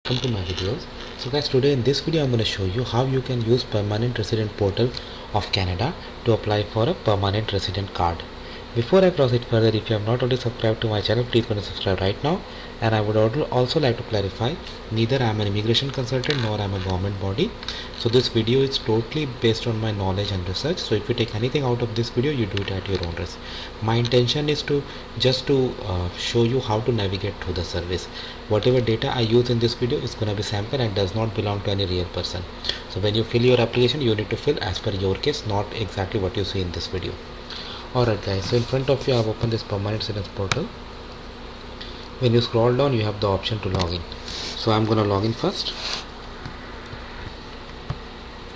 Welcome to my videos. So guys, today in this video I'm going to show you how you can use permanent resident portal of Canada to apply for a permanent resident card. Before I proceed further, if you have not already subscribed to my channel, please go and subscribe right now. And I would also like to clarify, neither I am an immigration consultant nor I am a government body. So this video is totally based on my knowledge and research. So if you take anything out of this video, you do it at your own risk. My intention is to show you how to navigate through the service. Whatever data I use in this video is going to be sample and does not belong to any real person. So when you fill your application, you need to fill as per your case, not exactly what you see in this video. Alright guys, so in front of you I have opened this permanent residence portal. When you scroll down, you have the option to log in. So I'm going to log in first.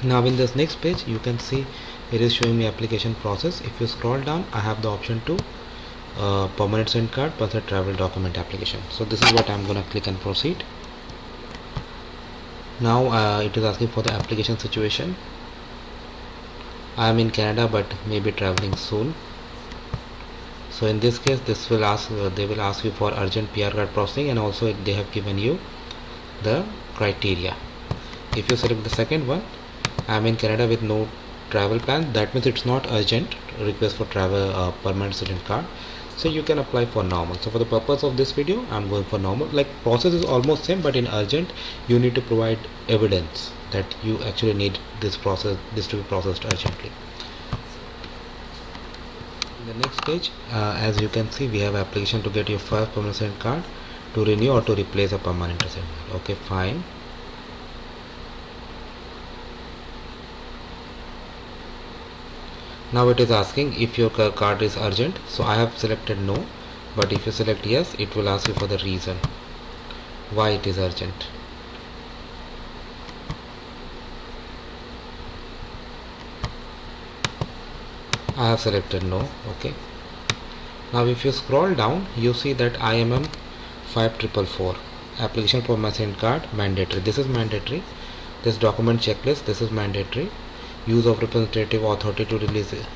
Now in this next page, you can see it is showing me application process. If you scroll down, I have the option to permanent resident card personal travel document application. So this is what I'm going to click and proceed. Now it is asking for the application situation. I am in Canada but may be traveling soon. So in this case, this will ask they will ask you for urgent PR card processing, and also they have given you the criteria. If you select the second one, I am in Canada with no travel plan, that means it's not urgent request for travel permanent resident card, so you can apply for normal. So for the purpose of this video, I'm going for normal. Like, process is almost same, but in urgent you need to provide evidence that you actually need this to be processed urgently. In the next page, as you can see, we have application to get your first permanent resident card, to renew or to replace a permanent resident. Okay, fine. Now it is asking if your card is urgent. So I have selected no, but if you select yes, it will ask you for the reason why it is urgent. I have selected no. Okay. Now if you scroll down, you see that IMM 5444 application for resident card mandatory. This is mandatory. This document checklist, this is mandatory. Use of representative authority to release it,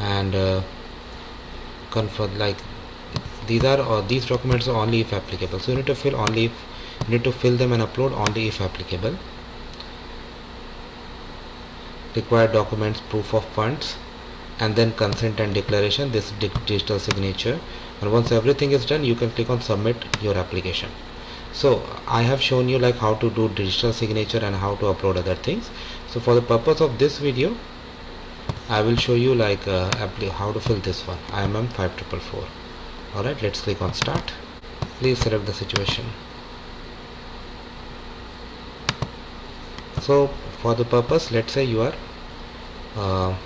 and confirm, like, these documents are only if applicable. So you need to fill them and upload only if applicable. Required documents, proof of funds, and then consent and declaration, this digital signature. And once everything is done, you can click on submit your application. So I have shown you like how to do digital signature and how to upload other things. So for the purpose of this video, I will show you like how to fill this one, IMM 5444. Alright, let's click on start. Please select the situation. So for the purpose, let's say you are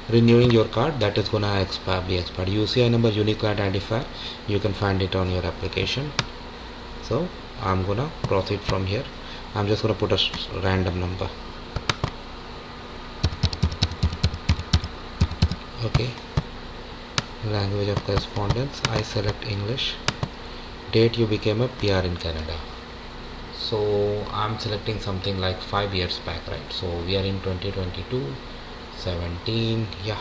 renewing your card, that is gonna be expired. UCI number, unique client identifier, you can find it on your application. So I'm gonna proceed from here. I'm just gonna put a random number. Okay. Language of correspondence, I select English. Date you became a PR in Canada. So I'm selecting something like 5 years back, right? So we are in 2022, 17, yeah.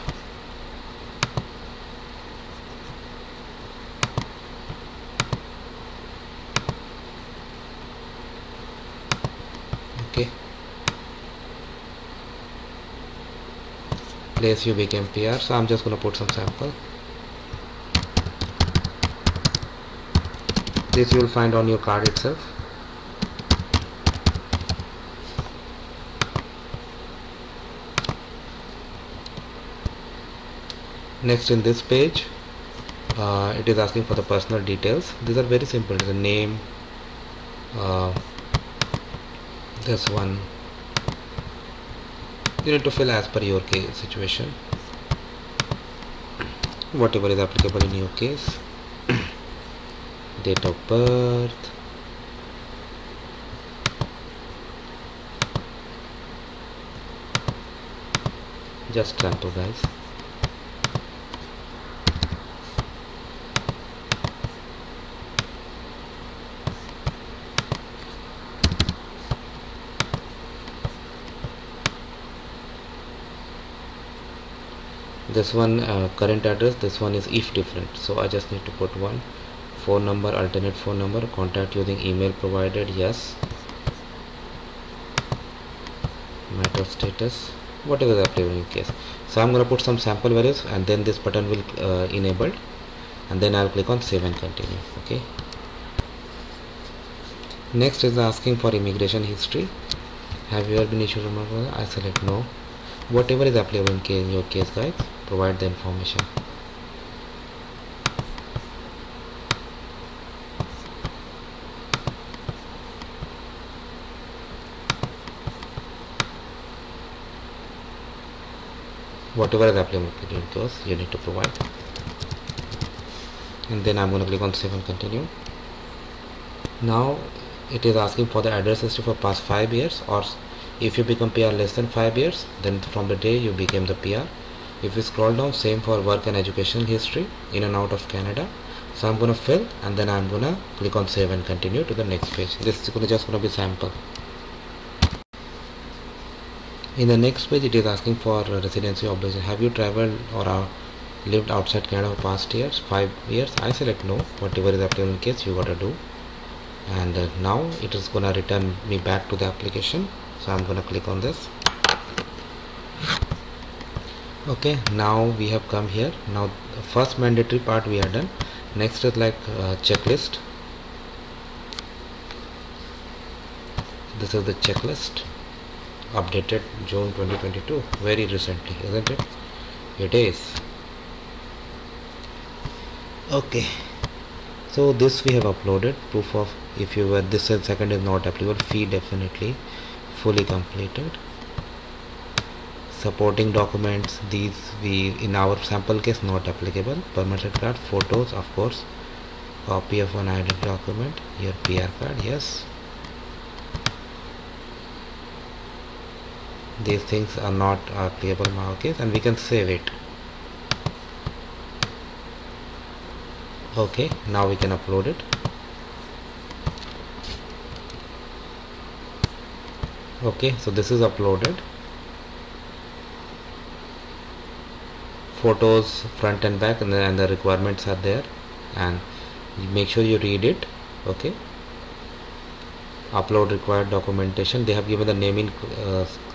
Okay. Place you became PR, so I'm just going to put some sample. This you will find on your card itself. Next, in this page, it is asking for the personal details. These are very simple. The name, this one you need to fill as per your case situation, whatever is applicable in your case. Date of birth, just sample, guys. This one current address, this one is if different, so I just need to put one phone number, alternate phone number, contact using email provided, yes, matter status, whatever the applicable case. So I'm going to put some sample values, and then this button will enabled, and then I'll click on save and continue. Okay, next is asking for immigration history. Have you ever been issued a mark? I select no. Whatever is applicable in your case, guys, provide the information. Whatever is applicable in yours, you need to provide. And then I'm going to click on save and continue. Now it is asking for the address history for past 5 years, or if you become PR less than 5 years, then from the day you became the PR. If you scroll down, same for work and educational history in and out of Canada. So I'm going to fill, and then I'm going to click on save and continue to the next page. This is just going to be sample. In the next page, it is asking for residency obligation. Have you traveled or lived outside Canada for past years, 5 years? I select no. Whatever is applicable in case, you got to do. And now it is going to return me back to the application. So I'm going to click on this. Okay, now we have come here. Now the first mandatory part we are done. Next is like checklist. This is the checklist, updated June 2022, very recently, isn't it? It is. Okay, so this we have uploaded proof of, if you were this and second is not applicable, fee definitely fully completed. Supporting documents, these we in our sample case not applicable. Permanent card, photos, of course, copy of an identity document, your PR card, yes. These things are not applicable in our case, and we can save it. Okay, now we can upload it. Okay, so this is uploaded. Photos front and back, and the requirements are there, and make sure you read it. Okay, upload required documentation. They have given the naming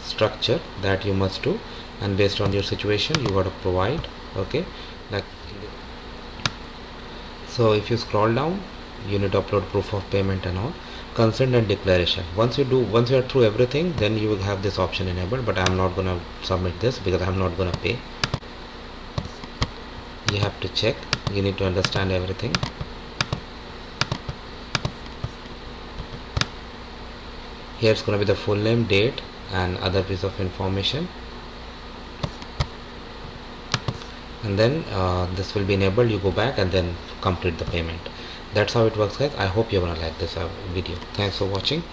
structure that you must do, and based on your situation you got to provide. Okay, like so if you scroll down, you need to upload proof of payment and all, consent and declaration. Once you are through everything, then you will have this option enabled, but I am not gonna submit this because I am not gonna pay. You have to check, you need to understand everything. Here's gonna be the full name, date, and other piece of information, and then this will be enabled. You go back and then complete the payment. That's how it works, guys. I hope you're gonna like this video. Thanks for watching.